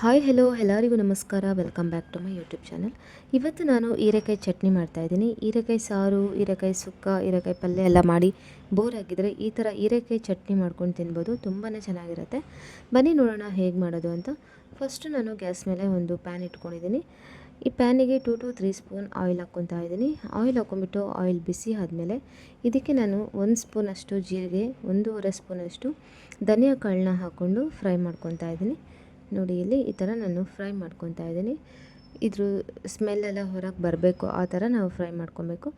Hi hello ಎಲ್ಲರಿಗೂ ನಮಸ್ಕಾರ. Welcome back to my YouTube channel. ಇವತ್ತು ನಾನು ಹೀರೆಕಾಯಿ ಚಟ್ನಿ ಮಾಡ್ತಾಯಿದ್ದೀನಿ. ಹೀರೆಕಾಯಿ ಸಾರು, ಹೀರೆಕಾಯಿ ಸುಕ್ಕ, ಹೀರೆಕಾಯಿ ಪಲ್ಯ ಎಲ್ಲ ಮಾಡಿ ಬೋರ್ ಆಗಿದ್ದರೆ ಈ ಥರ ಹೀರೆಕಾಯಿ ಚಟ್ನಿ ಮಾಡ್ಕೊಂಡು ತಿನ್ಬೋದು. ತುಂಬಾ ಚೆನ್ನಾಗಿರುತ್ತೆ. ಬನ್ನಿ ನೋಡೋಣ ಹೇಗೆ ಮಾಡೋದು ಅಂತ. ಫಸ್ಟು ನಾನು ಗ್ಯಾಸ್ ಮೇಲೆ ಒಂದು ಪ್ಯಾನ್ ಇಟ್ಕೊಂಡಿದ್ದೀನಿ. ಈ ಪ್ಯಾನಿಗೆ 2 to 3 ಸ್ಪೂನ್ ಆಯಿಲ್ ಹಾಕ್ಕೊತಾ ಇದ್ದೀನಿ. ಆಯಿಲ್ ಹಾಕ್ಕೊಂಬಿಟ್ಟು ಆಯಿಲ್ ಬಿಸಿ ಆದಮೇಲೆ ಇದಕ್ಕೆ ನಾನು 1 ಸ್ಪೂನಷ್ಟು ಜೀರಿಗೆ, 1.5 ಸ್ಪೂನಷ್ಟು ಧನಿಯಾ ಕಾಳನ್ನ ಹಾಕ್ಕೊಂಡು ಫ್ರೈ ಮಾಡ್ಕೊತಾ ಇದ್ದೀನಿ. ನೋಡಿ ಇಲ್ಲಿ ಈ ಥರ ನಾನು ಫ್ರೈ ಮಾಡ್ಕೊತಾ ಇದ್ದೀನಿ. ಇದ್ರ ಸ್ಮೆಲ್ಲೆಲ್ಲ ಹೊರಗೆ ಬರಬೇಕು, ಆ ಥರ ನಾವು ಫ್ರೈ ಮಾಡ್ಕೊಬೇಕು.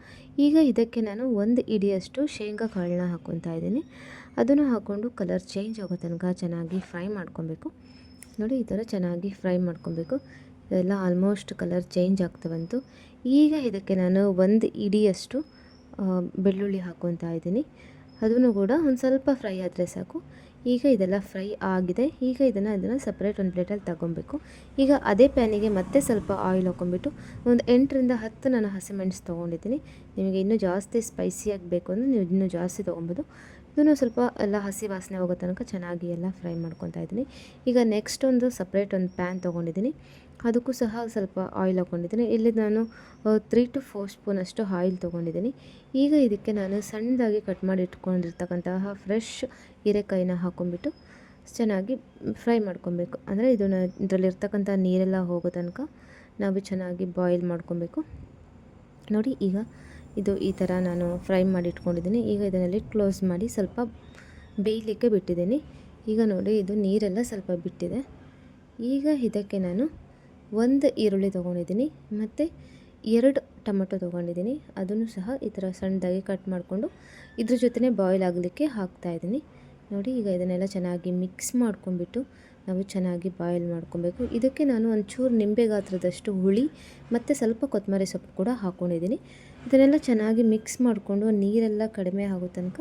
ಈಗ ಇದಕ್ಕೆ ನಾನು 1 ಹಿಡಿಯಷ್ಟು ಶೇಂಗಾ ಕಾಳನ್ನ ಹಾಕ್ಕೊತಾ ಇದ್ದೀನಿ. ಅದನ್ನು ಹಾಕ್ಕೊಂಡು ಕಲರ್ ಚೇಂಜ್ ಆಗೋ ತನಕ ಚೆನ್ನಾಗಿ ಫ್ರೈ ಮಾಡ್ಕೊಬೇಕು. ನೋಡಿ ಈ ಥರ ಚೆನ್ನಾಗಿ ಫ್ರೈ ಮಾಡ್ಕೊಬೇಕು. ಇದೆಲ್ಲ ಆಲ್ಮೋಸ್ಟ್ ಕಲರ್ ಚೇಂಜ್ ಆಗ್ತವಂತು. ಈಗ ಇದಕ್ಕೆ ನಾನು 1 ಹಿಡಿಯಷ್ಟು ಬೆಳ್ಳುಳ್ಳಿ ಹಾಕ್ಕೊತಾ ಇದ್ದೀನಿ. ಅದನ್ನು ಕೂಡ ಒಂದು ಸ್ವಲ್ಪ ಫ್ರೈ ಆದರೆ ಸಾಕು. ಈಗ ಇದೆಲ್ಲ ಫ್ರೈ ಆಗಿದೆ. ಈಗ ಇದನ್ನು ಸಪ್ರೇಟ್ ಒಂದು ಪ್ಲೇಟಲ್ಲಿ ತಗೊಬೇಕು. ಈಗ ಅದೇ ಪ್ಯಾನಿಗೆ ಮತ್ತೆ ಸ್ವಲ್ಪ ಆಯಿಲ್ ಹಾಕ್ಕೊಂಬಿಟ್ಟು ಒಂದು 8ರಿಂದ 10 ನಾನು ಹಸಿಮೆಣಸು ತೊಗೊಂಡಿದ್ದೀನಿ. ನಿಮಗೆ ಇನ್ನೂ ಜಾಸ್ತಿ ಸ್ಪೈಸಿಯಾಗಿ ಬೇಕು ಅಂದರೆ ನೀವು ಇನ್ನೂ ಜಾಸ್ತಿ ತೊಗೊಬೋದು. ಇದನ್ನು ಸ್ವಲ್ಪ ಎಲ್ಲ ಹಸಿ ವಾಸನೆ ಹೋಗೋ ತನಕ ಚೆನ್ನಾಗಿ ಎಲ್ಲ ಫ್ರೈ ಮಾಡ್ಕೊತಾ ಇದ್ದೀನಿ. ಈಗ ನೆಕ್ಸ್ಟ್ ಒಂದು ಸಪ್ರೇಟ್ ಒಂದು ಪ್ಯಾನ್ ತೊಗೊಂಡಿದ್ದೀನಿ. ಅದಕ್ಕೂ ಸಹ ಸ್ವಲ್ಪ ಆಯಿಲ್ ಹಾಕ್ಕೊಂಡಿದ್ದೀನಿ. ಇಲ್ಲಿ ನಾನು 3 to 4 ಸ್ಪೂನಷ್ಟು ಆಯಿಲ್ ತೊಗೊಂಡಿದ್ದೀನಿ. ಈಗ ಇದಕ್ಕೆ ನಾನು ಸಣ್ಣದಾಗಿ ಕಟ್ ಮಾಡಿ ಇಟ್ಕೊಂಡಿರ್ತಕ್ಕಂತಹ ಫ್ರೆಶ್ ಹೀರೆಕಾಯಿನ ಹಾಕ್ಕೊಂಬಿಟ್ಟು ಚೆನ್ನಾಗಿ ಫ್ರೈ ಮಾಡ್ಕೊಬೇಕು. ಅಂದರೆ ಇದರಲ್ಲಿರ್ತಕ್ಕಂಥ ನೀರೆಲ್ಲ ಹೋಗೋ ತನಕ ನಾವು ಚೆನ್ನಾಗಿ ಬಾಯ್ಲ್ ಮಾಡ್ಕೊಬೇಕು. ನೋಡಿ ಈಗ ಇದು ಈ ಥರ ನಾನು ಫ್ರೈ ಮಾಡಿ ಇಟ್ಕೊಂಡಿದ್ದೀನಿ. ಈಗ ಇದರಲ್ಲಿ ಕ್ಲೋಸ್ ಮಾಡಿ ಸ್ವಲ್ಪ ಬೇಯಲಿಕ್ಕೆ ಬಿಟ್ಟಿದ್ದೀನಿ. ಈಗ ನೋಡಿ ಇದು ನೀರೆಲ್ಲ ಸ್ವಲ್ಪ ಬಿಟ್ಟಿದೆ. ಈಗ ಇದಕ್ಕೆ ನಾನು 1 ಈರುಳ್ಳಿ ತೊಗೊಂಡಿದ್ದೀನಿ ಮತ್ತು 2 ಟೊಮೆಟೊ ತೊಗೊಂಡಿದ್ದೀನಿ. ಅದನ್ನು ಸಹ ಈ ಥರ ಸಣ್ಣದಾಗಿ ಕಟ್ ಮಾಡಿಕೊಂಡು ಇದ್ರ ಜೊತೆ ಬಾಯ್ಲ್ ಆಗಲಿಕ್ಕೆ ಹಾಕ್ತಾಯಿದ್ದೀನಿ. ನೋಡಿ ಈಗ ಇದನ್ನೆಲ್ಲ ಚೆನ್ನಾಗಿ ಮಿಕ್ಸ್ ಮಾಡ್ಕೊಂಡ್ಬಿಟ್ಟು ನಾವು ಚೆನ್ನಾಗಿ ಬಾಯ್ಲ್ ಮಾಡ್ಕೊಬೇಕು. ಇದಕ್ಕೆ ನಾನು ಒಂಚೂರು ನಿಂಬೆ ಗಾತ್ರದಷ್ಟು ಹುಳಿ ಮತ್ತು ಸ್ವಲ್ಪ ಕೊತ್ತಂಬರಿ ಸೊಪ್ಪು ಕೂಡ ಹಾಕ್ಕೊಂಡಿದ್ದೀನಿ. ಇದನ್ನೆಲ್ಲ ಚೆನ್ನಾಗಿ ಮಿಕ್ಸ್ ಮಾಡಿಕೊಂಡು ನೀರೆಲ್ಲ ಕಡಿಮೆ ಆಗೋ ತನಕ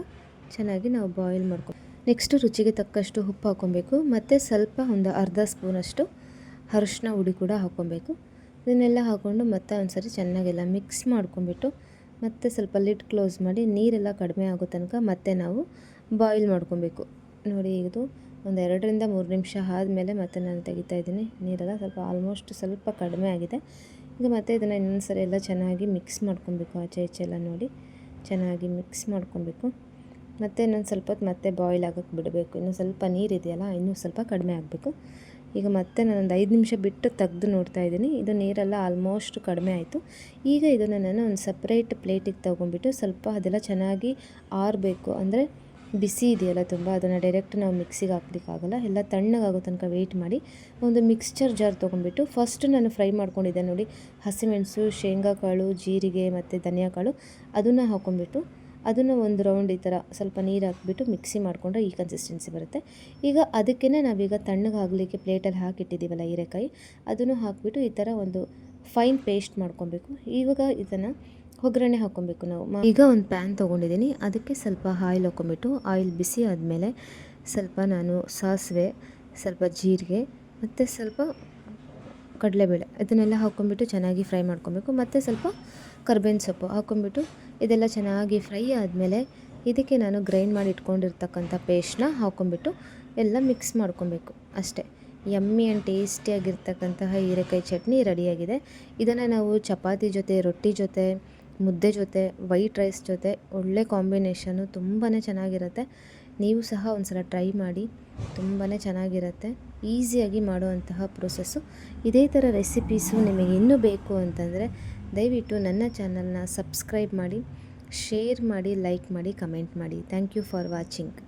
ಚೆನ್ನಾಗಿ ನಾವು ಬಾಯ್ಲ್ ಮಾಡ್ಕೊ. ನೆಕ್ಸ್ಟು ರುಚಿಗೆ ತಕ್ಕಷ್ಟು ಉಪ್ಪು ಹಾಕ್ಕೊಬೇಕು ಮತ್ತು ಸ್ವಲ್ಪ ಒಂದು ಅರ್ಧ ಸ್ಪೂನಷ್ಟು ಅರಿಶಿನ ಹುಡಿ ಕೂಡ ಹಾಕ್ಕೊಬೇಕು. ಇದನ್ನೆಲ್ಲ ಹಾಕ್ಕೊಂಡು ಮತ್ತೆ ಒಂದ್ಸರಿ ಚೆನ್ನಾಗೆಲ್ಲ ಮಿಕ್ಸ್ ಮಾಡ್ಕೊಂಬಿಟ್ಟು ಮತ್ತೆ ಸ್ವಲ್ಪ ಲಿಡ್ ಕ್ಲೋಸ್ ಮಾಡಿ ನೀರೆಲ್ಲ ಕಡಿಮೆ ಆಗೋ ತನಕ ಮತ್ತೆ ನಾವು ಬಾಯ್ಲ್ ಮಾಡ್ಕೊಬೇಕು. ನೋಡಿ ಇದು ಒಂದು 2ರಿಂದ 3 ನಿಮಿಷ ಆದಮೇಲೆ ಮತ್ತೆ ನಾನು ತೆಗಿತಾ ಇದ್ದೀನಿ. ನೀರೆಲ್ಲ ಸ್ವಲ್ಪ ಆಲ್ಮೋಸ್ಟ್ ಸ್ವಲ್ಪ ಕಡಿಮೆ ಆಗಿದೆ. ಈಗ ಮತ್ತೆ ಇದನ್ನು ಇನ್ನೊಂದು ಸರಿ ಎಲ್ಲ ಚೆನ್ನಾಗಿ ಮಿಕ್ಸ್ ಮಾಡ್ಕೊಬೇಕು. ಆಚೆ ಈಚೆ ಎಲ್ಲ ನೋಡಿ ಚೆನ್ನಾಗಿ ಮಿಕ್ಸ್ ಮಾಡ್ಕೊಬೇಕು. ಮತ್ತು ಇನ್ನೊಂದು ಸ್ವಲ್ಪ ಹೊತ್ತು ಮತ್ತೆ ಬಾಯ್ಲ್ ಆಗೋಕ್ಕೆ ಬಿಡಬೇಕು. ಇನ್ನೂ ಸ್ವಲ್ಪ ನೀರಿದೆಯಲ್ಲ, ಇನ್ನೂ ಸ್ವಲ್ಪ ಕಡಿಮೆ ಆಗಬೇಕು. ಈಗ ಮತ್ತೆ ನಾನೊಂದು 5 ನಿಮಿಷ ಬಿಟ್ಟು ತೆಗೆದು ನೋಡ್ತಾ ಇದ್ದೀನಿ. ಇದು ನೀರೆಲ್ಲ ಆಲ್ಮೋಸ್ಟ್ ಕಡಿಮೆ ಆಯಿತು. ಈಗ ಇದನ್ನು ನಾನು ಒಂದು ಸಪ್ರೇಟ್ ಪ್ಲೇಟಿಗೆ ತೊಗೊಂಬಿಟ್ಟು ಸ್ವಲ್ಪ ಅದೆಲ್ಲ ಚೆನ್ನಾಗಿ ಆರಬೇಕು. ಅಂದರೆ ಬಿಸಿ ಇದೆಯಲ್ಲ ತುಂಬ, ಅದನ್ನು ಡೈರೆಕ್ಟ್ ನಾವು ಮಿಕ್ಸಿಗೆ ಹಾಕ್ಲಿಕ್ಕಾಗಲ್ಲ. ಎಲ್ಲ ತಣ್ಣಗಾಗೋ ತನಕ ವೆಯ್ಟ್ ಮಾಡಿ ಒಂದು ಮಿಕ್ಸ್ಚರ್ ಜಾರ್ ತೊಗೊಂಬಿಟ್ಟು ಫಸ್ಟ್ ನಾನು ಫ್ರೈ ಮಾಡ್ಕೊಂಡಿದ್ದೆ ನೋಡಿ ಹಸಿಮೆಣಸು, ಶೇಂಗಾ ಕಾಳು, ಜೀರಿಗೆ ಮತ್ತು ಧನಿಯಾ ಕಾಳು, ಅದನ್ನು ಹಾಕ್ಕೊಂಬಿಟ್ಟು ಅದನ್ನು ಒಂದು ರೌಂಡ್ ಈ ಥರ ಸ್ವಲ್ಪ ನೀರು ಹಾಕಿಬಿಟ್ಟು ಮಿಕ್ಸಿ ಮಾಡಿಕೊಂಡ್ರೆ ಈ ಕನ್ಸಿಸ್ಟೆನ್ಸಿ ಬರುತ್ತೆ. ಈಗ ಅದಕ್ಕೇ ನಾವೀಗ ತಣ್ಣಗಾಗಲಿಕ್ಕೆ ಪ್ಲೇಟಲ್ಲಿ ಹಾಕಿಟ್ಟಿದ್ದೀವಲ್ಲ ಹೀರೆಕಾಯಿ, ಅದನ್ನು ಹಾಕಿಬಿಟ್ಟು ಈ ಥರ ಒಂದು ಫೈನ್ ಪೇಸ್ಟ್ ಮಾಡ್ಕೊಬೇಕು. ಇವಾಗ ಇದನ್ನು ಒಗ್ಗರಣೆ ಹಾಕ್ಕೊಬೇಕು ನಾವು. ಈಗ ಒಂದು ಪ್ಯಾನ್ ತೊಗೊಂಡಿದ್ದೀನಿ. ಅದಕ್ಕೆ ಸ್ವಲ್ಪ ಆಯಿಲ್ ಹಾಕ್ಕೊಂಬಿಟ್ಟು ಆಯಿಲ್ ಬಿಸಿ ಆದಮೇಲೆ ಸ್ವಲ್ಪ ನಾನು ಸಾಸಿವೆ, ಸ್ವಲ್ಪ ಜೀರಿಗೆ ಮತ್ತು ಸ್ವಲ್ಪ ಕಡಲೆಬೇಳೆ ಇದನ್ನೆಲ್ಲ ಹಾಕ್ಕೊಂಬಿಟ್ಟು ಚೆನ್ನಾಗಿ ಫ್ರೈ ಮಾಡ್ಕೊಬೇಕು. ಮತ್ತು ಸ್ವಲ್ಪ ಕರ್ಬೇವಿನ ಸೊಪ್ಪು ಹಾಕ್ಕೊಂಬಿಟ್ಟು ಇದೆಲ್ಲ ಚೆನ್ನಾಗಿ ಫ್ರೈ ಆದಮೇಲೆ ಇದಕ್ಕೆ ನಾನು ಗ್ರೈಂಡ್ ಮಾಡಿ ಇಟ್ಕೊಂಡಿರ್ತಕ್ಕಂಥ ಪೇಸ್ಟ್ನ ಹಾಕ್ಕೊಂಬಿಟ್ಟು ಎಲ್ಲ ಮಿಕ್ಸ್ ಮಾಡ್ಕೊಬೇಕು. ಅಷ್ಟೇ, ಯಮ್ಮಿ ಆ್ಯಂಡ್ ಟೇಸ್ಟಿಯಾಗಿರ್ತಕ್ಕಂತಹ ಹೀರೆಕಾಯಿ ಚಟ್ನಿ ರೆಡಿಯಾಗಿದೆ. ಇದನ್ನು ನಾವು ಚಪಾತಿ ಜೊತೆ, ರೊಟ್ಟಿ ಜೊತೆ, ಮುದ್ದೆ ಜೊತೆ, ವೈಟ್ ರೈಸ್ ಜೊತೆ ಒಳ್ಳೆ ಕಾಂಬಿನೇಷನು, ತುಂಬಾ ಚೆನ್ನಾಗಿರುತ್ತೆ. ನೀವು ಸಹ ಒಂದು ಸಲ ಟ್ರೈ ಮಾಡಿ, ತುಂಬಾ ಚೆನ್ನಾಗಿರುತ್ತೆ. ಈಸಿಯಾಗಿ ಮಾಡುವಂತಹ ಪ್ರೊಸೆಸ್ಸು. ಇದೇ ಥರ ರೆಸಿಪೀಸು ನಿಮಗೆ ಇನ್ನೂ ಬೇಕು ಅಂತಂದರೆ ದಯವಿಟ್ಟು ನನ್ನ ಚಾನಲ್ನ ಸಬ್ಸ್ಕ್ರೈಬ್ ಮಾಡಿ, ಶೇರ್ ಮಾಡಿ, ಲೈಕ್ ಮಾಡಿ, ಕಮೆಂಟ್ ಮಾಡಿ. Thank you for watching.